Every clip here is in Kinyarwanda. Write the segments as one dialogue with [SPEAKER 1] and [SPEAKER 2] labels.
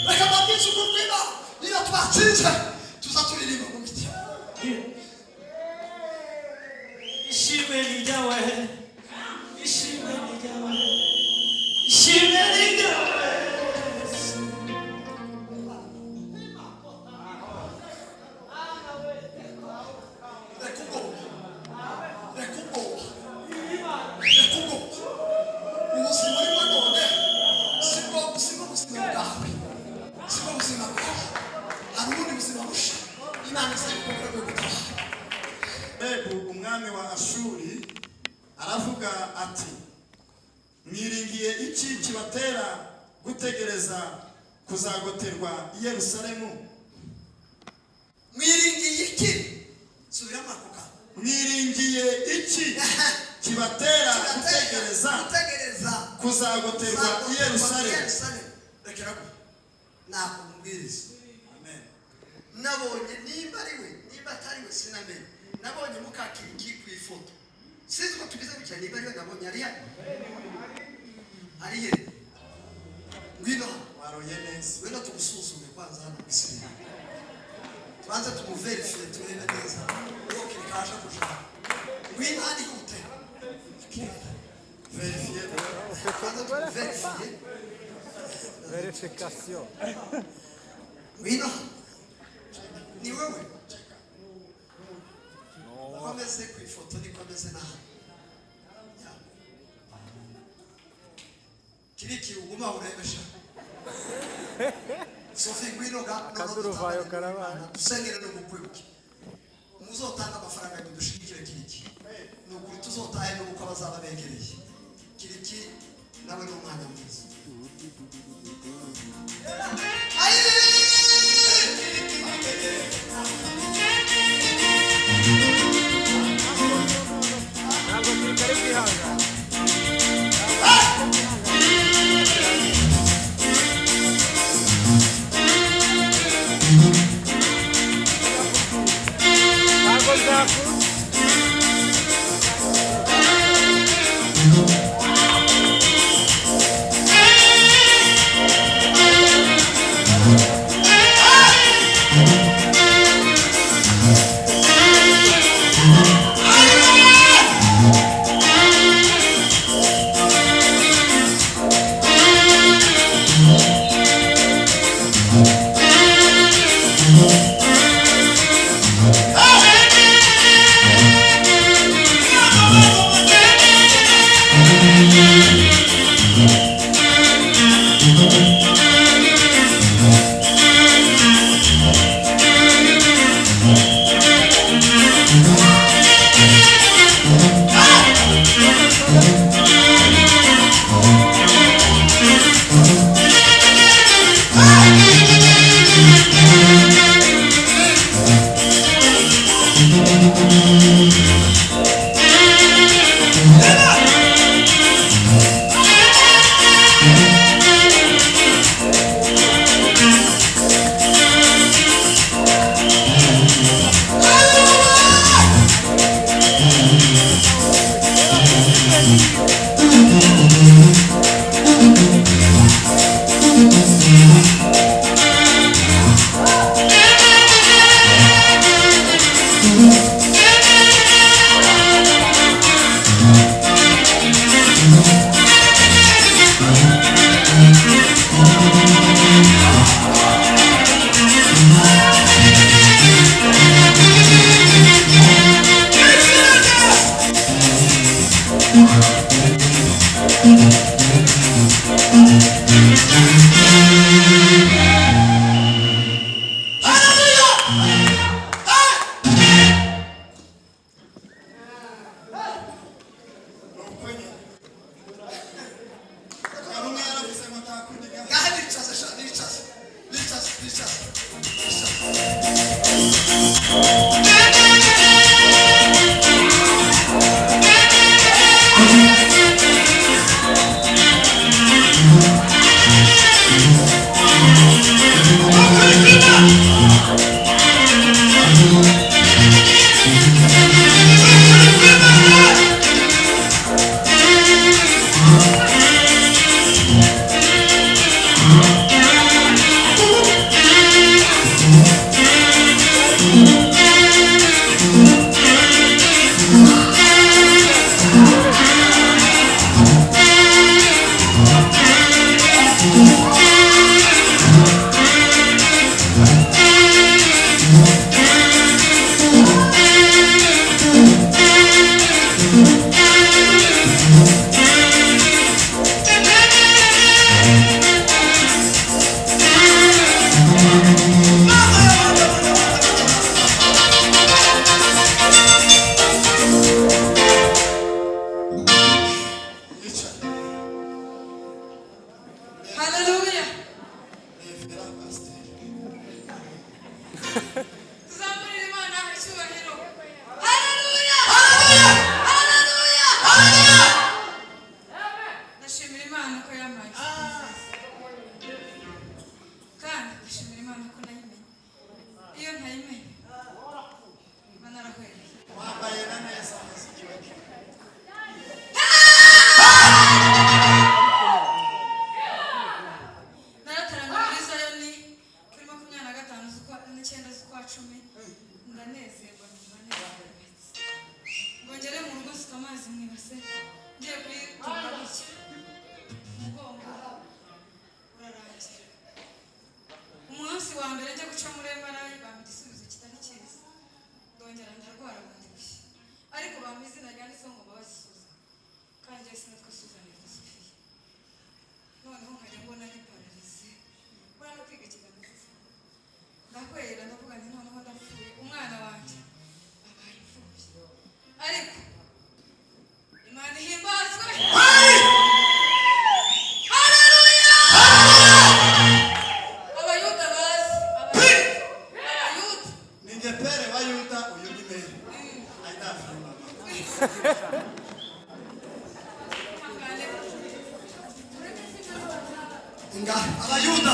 [SPEAKER 1] reka mbabwize ukuri kw'Imana niba twatsinze tuzaturirimba mu mitima.
[SPEAKER 2] Ishimwe ni ryawe, ishimwe ni ryawe, ishimwe ni ryawe.
[SPEAKER 3] Umwami wa Ashuri aravuga ati mwiringiye iki kibatera gutegereza kuzagoterwa i Yerusalemu?
[SPEAKER 1] Mwiringiye iki? Subira makuka.
[SPEAKER 3] Mwiringiye iki kibatera gutegereza kuzagoterwa i Yerusalemu?
[SPEAKER 1] Rekera ko nakumbwiriza.
[SPEAKER 3] Amen.
[SPEAKER 1] Nabonye nimba ari we nimba atari we sinamenye. Nabonye mukakiriki ku ifoto. Sinzi ko tugize gutya niba ari we nabonye ari he. Ngwino
[SPEAKER 3] waroye neza.
[SPEAKER 1] Wenda tumusuzume kwanza hano bisira. Tubanza tumuverifie turebe neza. Uko kirikasha kushaka. Ngwino hadi gute.
[SPEAKER 3] Vérifier.
[SPEAKER 4] Vérification.
[SPEAKER 1] Ngwino. Ni wewe. Komeze ku ifoto ni komeze na kiriki uguma urebesha Sophie Ngwino ga
[SPEAKER 4] akaduruvayo karabana
[SPEAKER 1] dusengere no mukwibuke muzotanga amafaranga ngo dushikire kiriki n'ukuri tuzotaye no uko bazaba begereye kiriki nawe no mwana mwiza
[SPEAKER 5] wa mbere njya guca muri MRI bampa igisubizo kitari cyiza ndongera ndarwara bundi bushya ariko bampa izina ryanditseho ngo Mbabazi Susan kandi njye sinitwa Susan yitwa Sophie noneho nkajya mbona ni pararize bora no kwiga ikiganiro ndakwera ndavuga nti noneho ndapfuye umwana wanjye abaye imfubyi ariko Imana ihimbazwe
[SPEAKER 1] abayuda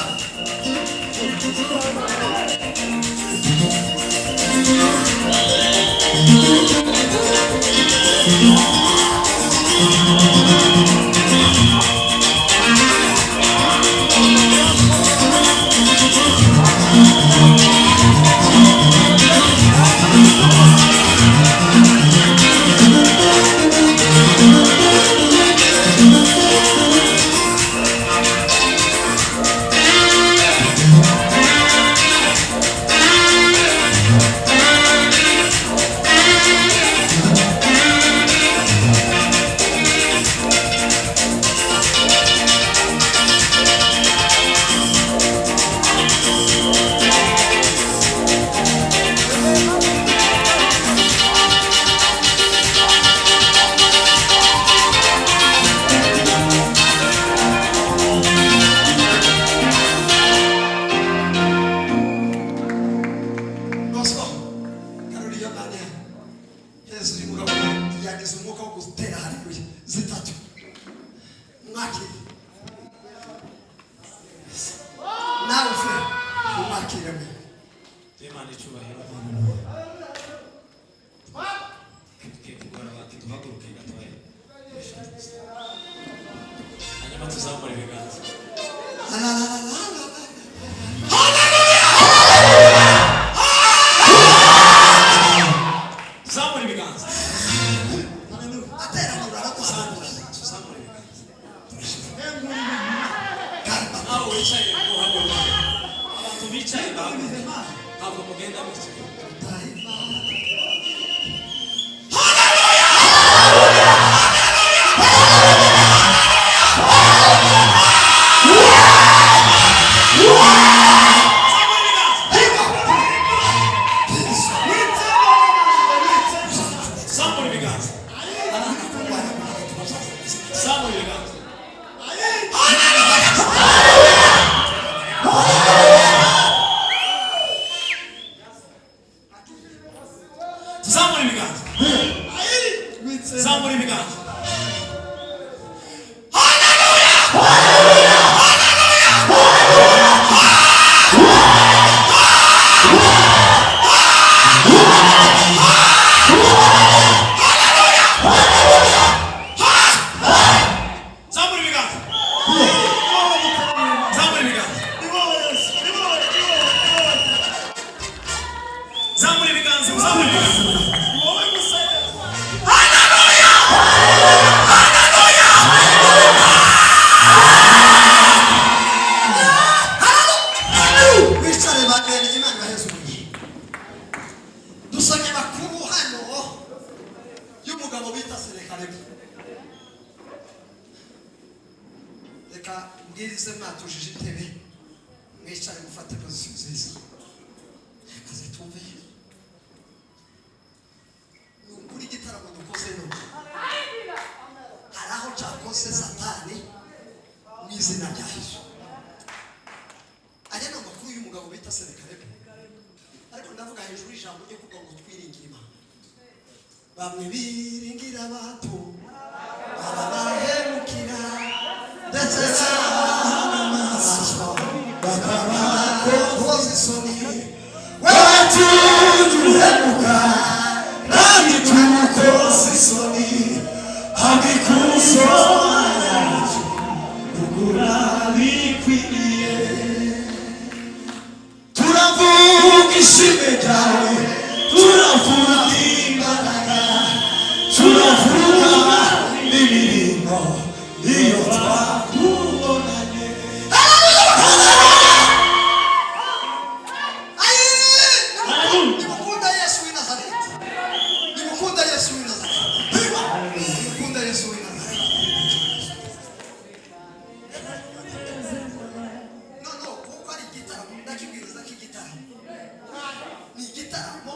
[SPEAKER 1] igitaramo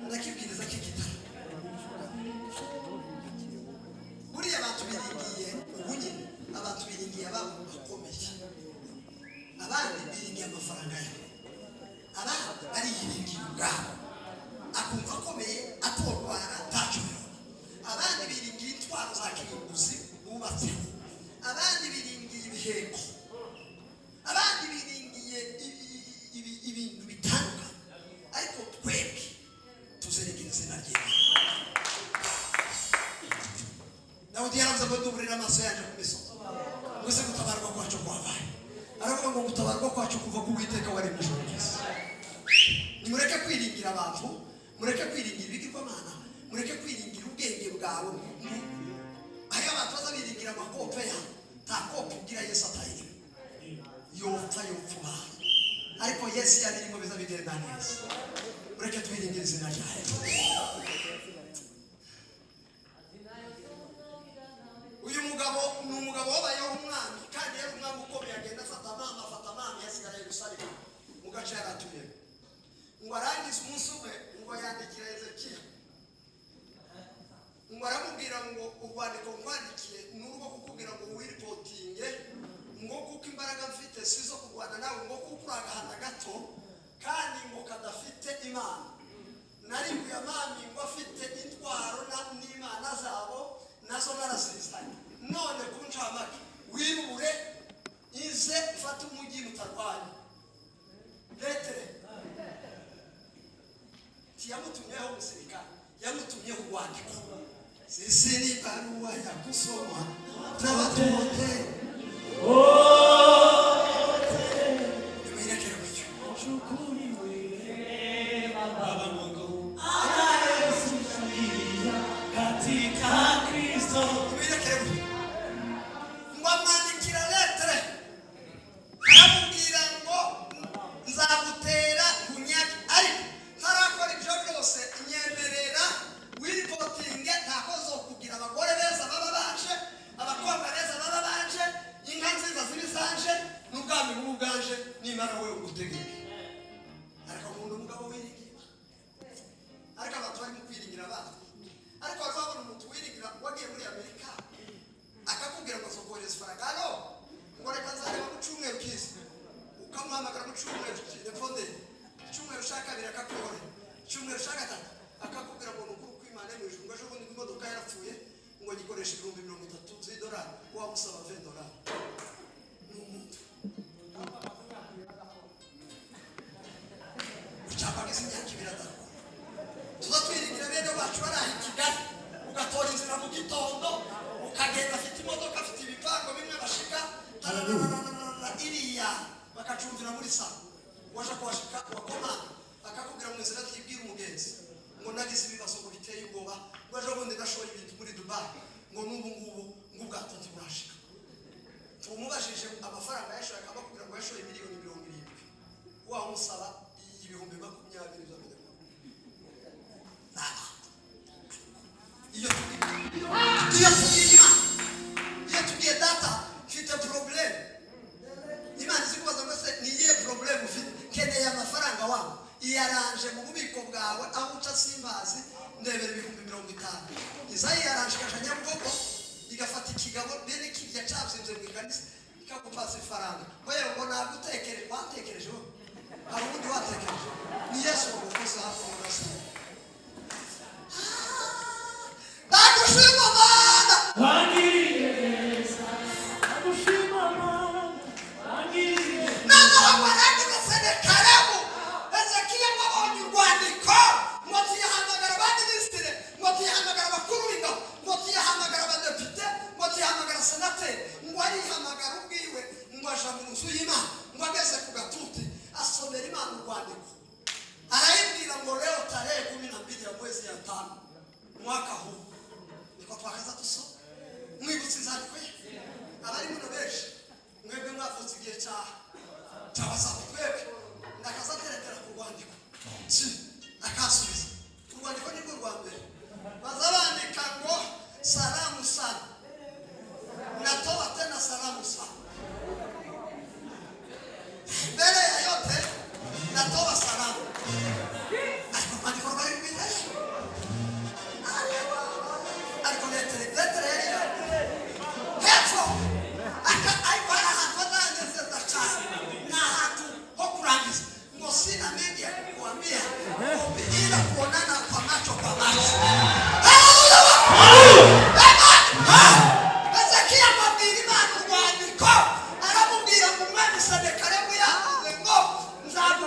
[SPEAKER 1] ndakibwiriza k'igitaramo buriya abantu biringiye ubunye abantu biringiye ababo bakomeye abandi biringiye amafaranga yabo abandi ariyiringiye ubwabo akumva akomeye atorwara ntacyo abandi biringiye intwaro za kirimbuzi bubatseho abandi biringiye ibiheko abandi biringiye ibintu bitandukanye ariko twebwe tuzerengera izina ry'Imana Dawudi yaravuze ngo duburira amaso yaje ku misozi gusa gutabarwa kwacu kwabaye aravuga ngo gutabarwa kwacu kuva ku Uwiteka wari mu ijuru ryose nimureke kwiringira abantu mureke kwiringira ibigirwamana mureke kwiringira ubwenge bwawe ayo abantu bazabiringira amakope ya nta kope ugira Yesu atayirimo yopfa ariko Yesu yabirimo biza bigenda neza mureke twiringira izina rya Yesu uyu mugabo ni umugabo wabayeho umwami kandi yari umwami ukomeye agenda afata amami yasigara Yerusalemu mu gace yaratuyemo ngo arangize umunsi umwe ngo yandikira Hezekiya ngo aramubwira ngo urwandiko nkwandikiye ni urwo kukubwira ngo wiripotinge ngo kuko imbaraga mfite si zo kurwana nawe ngo kuko uri agahanda gato kandi ngo kadafite Imana narimbuye amami ngo afite intwaro n'imana zabo nazo narazizanye none ku ncamake wirure ize ufate umujyi mutarwanya Petere tiyamutumyeho umusirikare yamutumyeho urwandiko sisi ni barua ya kusoma na watu wote nimeelekea hicho
[SPEAKER 2] Baba Mungu anayetusaidia katika Kristo
[SPEAKER 1] nimeelekea hicho mwamandikira letre aramubwira ngo nzagutera kunyaki ariko tarakora ibyo byose inyemerera wiripotinge ntakozo kugira abagore beza baba baje abakobwa beza baba baje inka nziza zibizanje n'ubwami bw'ubwanje nimara we ugutegeke ariko umuntu umugabo wiringira ariko abantu bari mu kwiringira abandi ariko wazabona umuntu wiringira wagiye muri Amerika akakubwira ngo zokohereza faragano ngo reka nzareba mu cyumweru kiza ukamuhamagara mu cyumweru telefone cyumweru ushaka kabiri akakubona cyumweru ushaka gatatu akakubwira ngo nukuru kw'Imana mu ijuru ngo ejo bundi imodoka yarapfuye ngo gikoresha $30,000 z'idolari wamusaba $20 n'umuntu ucapanga imyaka 2 tuza twiringira bene wacu baraha i Kigali ugatora inzira mu gitondo ukagenda afite imodoka afite ibipango bimwe bashika iriya bakacumvira muri sa waje kwashika wakomana akakubwira mu nzira tibwira umugenzi ngo nagize ibibazo ngo biteye ubwoba ngo ejo bundi nashoye ibintu muri Dubai ngo n'ubu ngubu ngubwato ntiburashika tumubajije amafaranga yashoye akabakubwira ngo yashoye $70,000,000 wa musaba $20,000 by'amadolari iyo tugiye data mfite problem Imana zikubaza ngo se niye problem ufite keneye amafaranga wawe iyaranje mu bubiko bwawe aho uca simbazi ndebera $50,000 izayi yaranje kajanya bwoko igafata ikigabo bene kirya cyabyimbye mu ikanisa ikakupasa ifaranga wewe ngo nagutekereje watekerejeho hari ubundi watekereje ni Yesu wagukoze hafi y'urasi ndagushima Mana
[SPEAKER 2] wangiriye ndagushima Mana wangiriye
[SPEAKER 1] nano warangije Senekarabu Hezekiya wabonye urwandiko ngo tiyahamagara abaminisitiri ngo tiyahamagara abakuru b'ingabo ngo tiyahamagara abadepite ngo tiyahamagara senateri ngo arihamagara ubwiwe ngo aja mu nzu y'Imana ngo ageze ku gatuti asomera Imana urwandiko arayibwira ngo leo tarehe 12 ya mwezi ya 5 mwaka huu niko twakaza tusoma mwibutse izandiko ye abari muno benshi mwebwe mwavutse igihe cy'abasaza twebwe ndakazaterekera ku rwandiko akasubiza urwandiko nirwo rwa mbere baza bandika ngo salamu sana natoa tena salamu sana mbele ya yote natoa salamu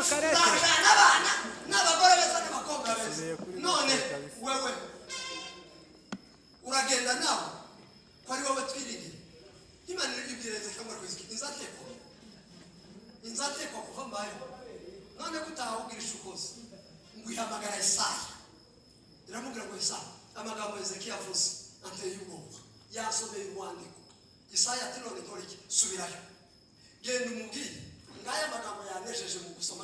[SPEAKER 1] nzajana abana n'abagore beza n'abakobwa beza. None wewe uragenda nawe ko ari wowe twiringiye. Imana ibwireze kamwe rwiziki inzatekwa kuva mbayo. None kutahubwirisha ukoze ngo ihamagara Isaya. Iramubwira ngo Isaya amagambo Hezekiya avuze ateye ubwoba. Yasomeye urwandiko. Isaya ati none kora iki? Subirayo. Genda umubwire ngaya amagambo yanejeje mu gusoma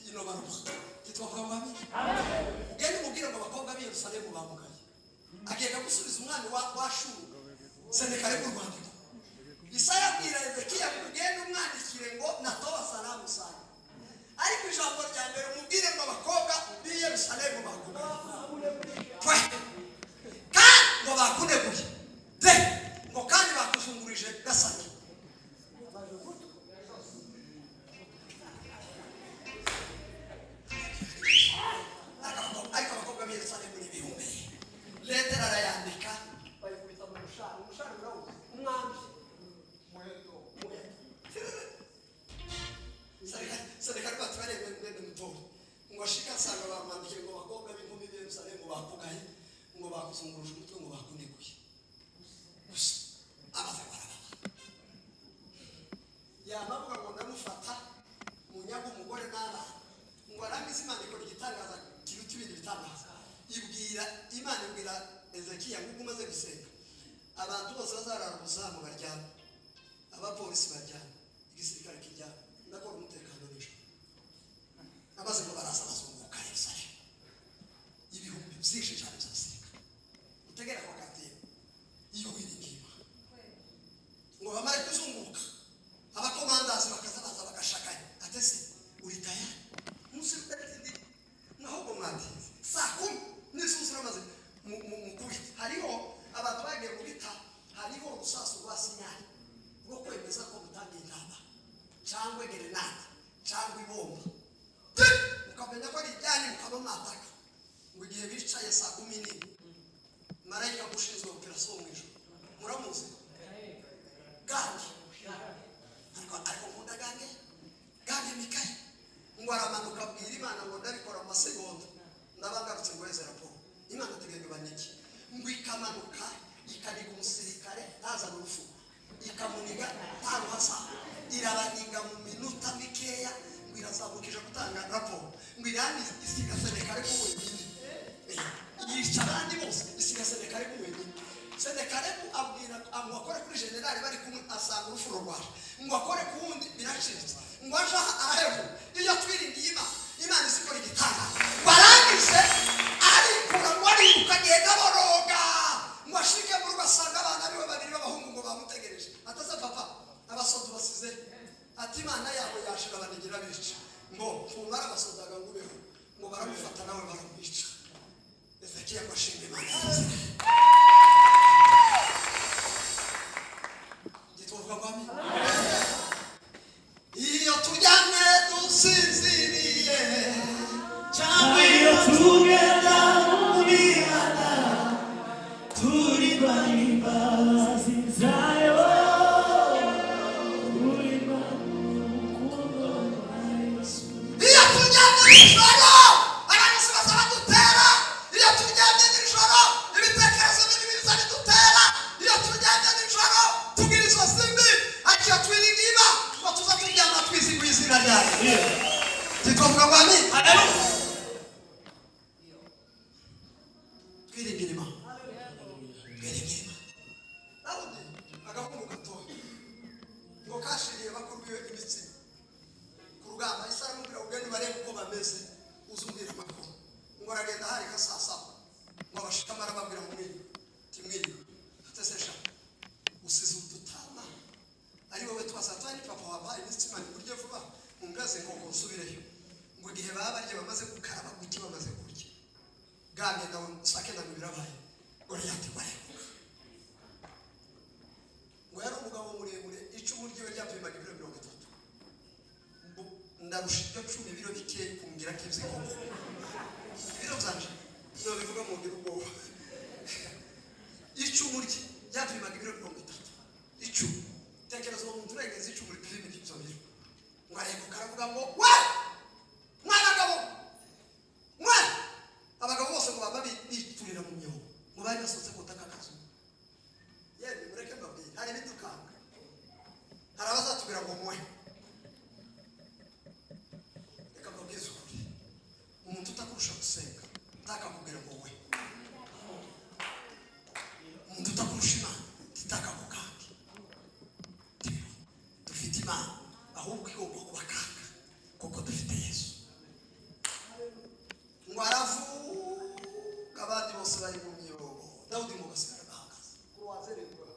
[SPEAKER 1] ino baruwa. Kitwavuga ngo amen. Genda umubwire ngo abakobwa b'i Yerusalemu bamugaye. Agiye gusubiza umwana wa Shuru. Senekare ku rwandiko. Isaya abwira Hezekiya genda umwandikire ngo natoba salamu sana. Ariko ijambo rya mbere umubwire ngo abakobwa b'i Yerusalemu bakugaye. Kandi ngo bakuneguye. Ngo kandi bakuzungurije gasake. Ariko abakobwa b'i Yerusalemu ni ibihumbi. Letera arayandika bayikubita mu mushari urawuzi umwambi Sadekari batwarebe mwende mutori ngo ashika asanga bamwandikiye ngo abakobwa b'inkumi b'i Yerusalemu bakugaye ngo bakuzunguruje umutwe ngo bakuneguye. Gusa amaze barababa yamavuga ngo ndamufata munyaga umugore n'abana ngo arangize Imana ikora igitangaza kiruta ibindi bitangaza. Imana ibwira Hezekiya ngo umaze gusenga abantu bose bazarara ubuzamu baryama, abapolisi baryama, igisirikare kiryama, ndakora umutekano nijoro. Amaze ngo baraza bazunguka Yerusalemu ibihumbi byinshi cyane by'abasirikare. Utegera kwa gatera iyo wiringiye ngo bamare kuzunguka abakomandazi bakazabaza bagashakanya atese uri tayari musi utazindi naho ngo mwandize saa 10 n'isusu ramaze mukubi. Hariho abantu bagiye kubita, hariho urusasu rwa sinyali rwo kwemeza ko mutangiye intamba cyangwa gerenade cyangwa ibomba. Mukamenya ko ari ibyanyu mukaba mwataka ngo igihe bicaye saa 10 marayika ushinzwe operasiyo mu ijoro muramuzi gange ariko nkunda gange Mikaeli ngo aramanuka abwira Imana ngo ndabikora mu masegonda ndabangarutse ngo heze raporo. Imana tegenge banyiki ngo ikamanuka ikaniga umusirikare ntazana urufu ikamuniga ntaruhasa irabaniga mu minota mikeya ngo irazamukije gutanga raporo ngo irani isiga Senekare ko wenyine yica abandi bose isiga Senekare ko wenyine. Senekare abwira amwakore kuri generali bari kumwe asanga urufu rwaje ngo akore ku wundi biracitse ngo aje arahevu iyo twiringiye Imana isikora igitanga barangize arikura ngo ariruka agenda boroga ngo ashike mu rugo asanga abana ariwe babiri b'abahungu ngo bamutegereje ataza papa abasoda basize ati Imana yabo yashira banigira bica ngo tumara abasodaga ngo ubeho ngo baramufata nawe baramwica. Hezekiya ngo ashimbe Imana gituvuga ngo amen. Iyo turyamye dusinziriye
[SPEAKER 2] cyangwa iyo tugenda mu mihanda turi bahimbaza zayo
[SPEAKER 1] iyo turyamye nijoro abantu bose badutera. Iyo turyamye nijoro ibitekerezo bibi biza bidutera. Iyo turyamye nijoro tugira izosi mbi ariko twiringiye ngo tuza turyama twiziguye izina ryayo. Tituvuga ngo amen. Twiringira Imana. Dawudi agahungu gatoya ngo kashiriye bakuru biwe imitsima ku rugamba. Isa aramubwira ugende barebe uko bameze uzumbwira amakuru ngo aragenda hari ka saa 7 ngo abashikamara babwira mu mwiri timwiri atesesha usize udutama ari wowe twasatani papa wabaye imitsima ni buryo vuba mungaze ngo konsubireyo ngo igihe babarye bamaze gukaraba guki bamaze kurya gange nawe usake na birabaye ngo yati barekuka ngo yari umugabo muremure icumu ryiwe ryapimaga ibiro 30 ndarusha ibyo 10 biro bike kumbwira ko ibyo koko biro byanje no bivuga mu ngiro ubwoba. Icumu ryapimaga ibiro 30 icumu tekereza umuntu urengeza icumu ripima ibyo biro ngo arekuka aravuga ngo wa tugomba kubakanga kuko dufite Yesu. Ngo aravuga abandi bose bari mu myobo, Dawudi ngo gasigara gahagaze kuwazererwa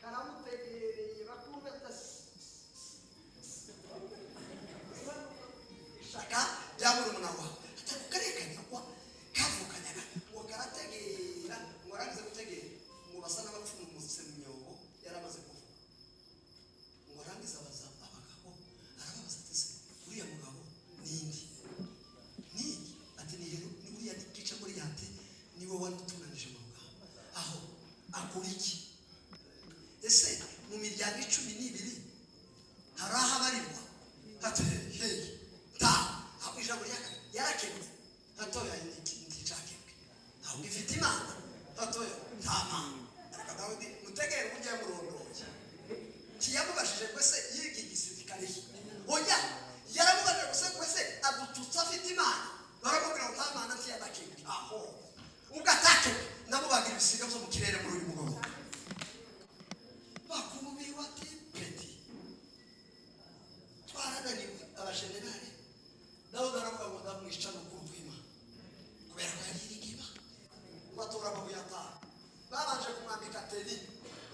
[SPEAKER 1] karamutegereye bakumva shaka byamuri umuntu wawe atakukarekanya kwa kavukanyaga ngo karategera ngo arangize gutegera ngo basa n'abapfumutse mu myobo yaramaze kuvuga ngo arangize abaza abagabo arababaza ati se uriya mugabo nindi ati ni uriya gice muri yati niwe wadutunganije mu rugamba aho akora iki? Ese mu miryango 12 hari aho abarirwa ati hey ta aho ijambo yarakemwe hatoya nticakemwe ahubwo ifite imana hatoya nta mana. Ariko Dawidi mutegere ujya murondoye kiyamubashije kwese yigi gisirikare oya yaramubashije kwese kwese adututsa afite imana baramubwira ngo nta mana ntiyadakemwe aho ugatake namubagira ibisiga byo mu kirere muri uyu mugabo bakububi wati peti twarananiwe abashenerali Dawudi aravuga ngo ndamwica n'ukuri kw'Imana kubera ko yari irigima batora amabuye atanu babanje kumwambika teni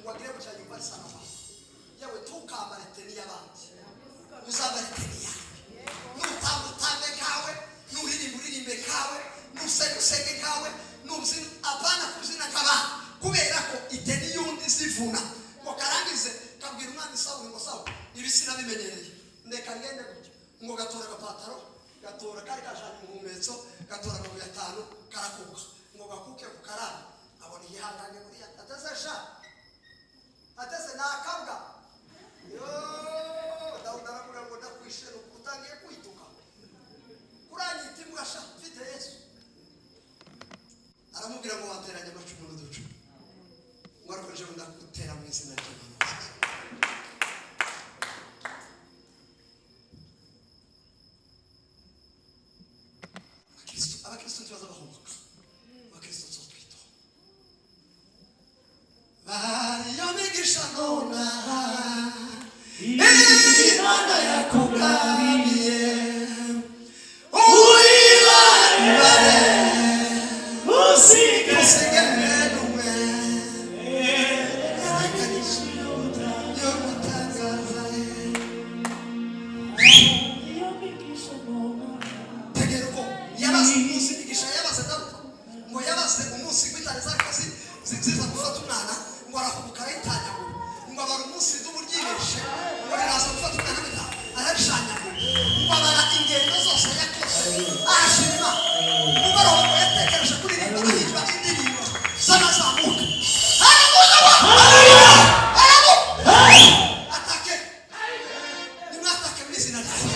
[SPEAKER 1] ngo agire mu cyanya yumva risa n'abantu yewe tukambare teni y'abandi uzambare teni yawe n'utambutambe kawe n'uririmbe kawe n'usenge kawe n'ubuzina apana kuzina nk'abandi kubera ko iteni y'undi zivuna ngo karangize kabwira umwami Sawuli ngo Sawuli ibisina bimenyereye ndeka ngende gutyo ngo gatora agapataro gatora kari kajanye umumetso gatora amabuye atanu karakuka ngo gakuke ku karani abona ihangane muri ateze nakabwa yo Dawudi aravuga ngo ndakwishe utangiye kwituka kuranyita imbwasha mfite Yesu aramubwira ngo wateranye amacumu n'uducumu ngo arakoje ngo ndakutera mu izina ry'Imana. Abakristo ntibaza bahumuka abakristo twitwa bariyo migisha nona Imana yakugabiye uyibare usige nuwe yo gutangaza tegera ko yabaze umunsi migisha yabaze Dawudi ngo yabaze umunsi gwitare zakazi ziza gufata umwana ngo arahubuka arayitanyagura ngo abara umunsi duburyibeshe ngo riraza gufata umwana bita arabishanyagura ngo abara ingendo zose yakoze ashima umugoroba ngo yatekereje kuririmba ahimba indirimbo z'amazamuka atake nimwatake mu izina ryawe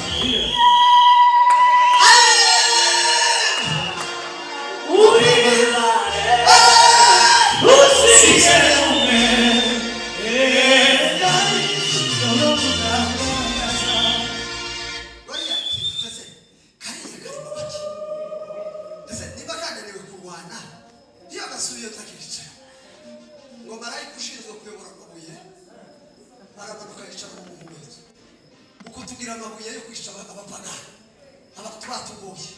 [SPEAKER 1] amabuye yo kwisha abapagani abatwatugoye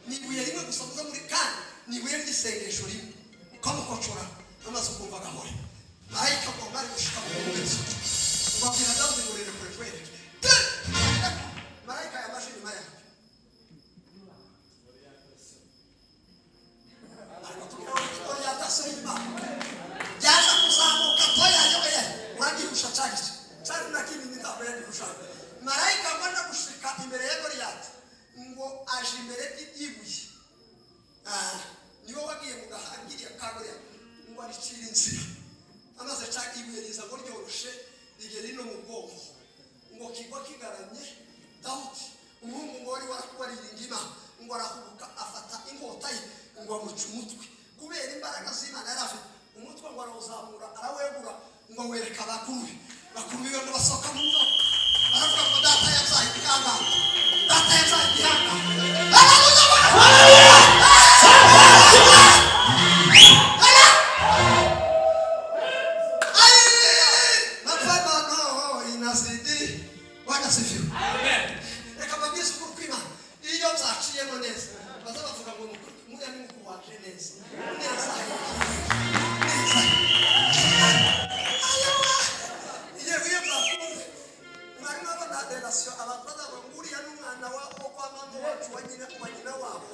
[SPEAKER 1] nibuye rimwe gusa muza muri kandi nibuye ry'isengesho rimwe kamukocora amaze kumva gahore marayika ngo bari gushika mu mwezo ubabwira Dawudi ngo rero kwereke marayika yamashe nyuma yake ariko tugira ngo yatasoyima yaza kuzamuka toya yoye uragiye gushachagije cyari nakindi nitabo yandi gushaka marayika ngana gushika imbere ya Goliyati ngo aje imbere y'ibuye niwe wagiye mu gahangiriye ka Goliyati ngo aricira inzira amaze cyaka ibuye riza ngo ryoroshe rigera ino mu bwonko ngo kigwa kigaramye Dawudi umuhungu ngo wari warakwaririye Imana ngo arahubuka afata inkota ye ngo amuca umutwe kubera imbaraga z'Imana yari afite umutwe ngo arawuzamura arawegura ngo wereka bakuru biwe ngo basohoka mu nzoka aravuga ngo data yazaye igihanga mapambano inazidi wanasifiwa asifiwe. Reka mbabwize ukuri kw'Imana. Iyo byaciyemo neza baza bavuga ngo muriya ni mukuru waje neza neza. Iyo byakunze mwari mwabona relation abantu bazavuga ngo uriya ni umwana wabo kwa mama wacu wa nyina wabo.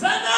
[SPEAKER 2] Sana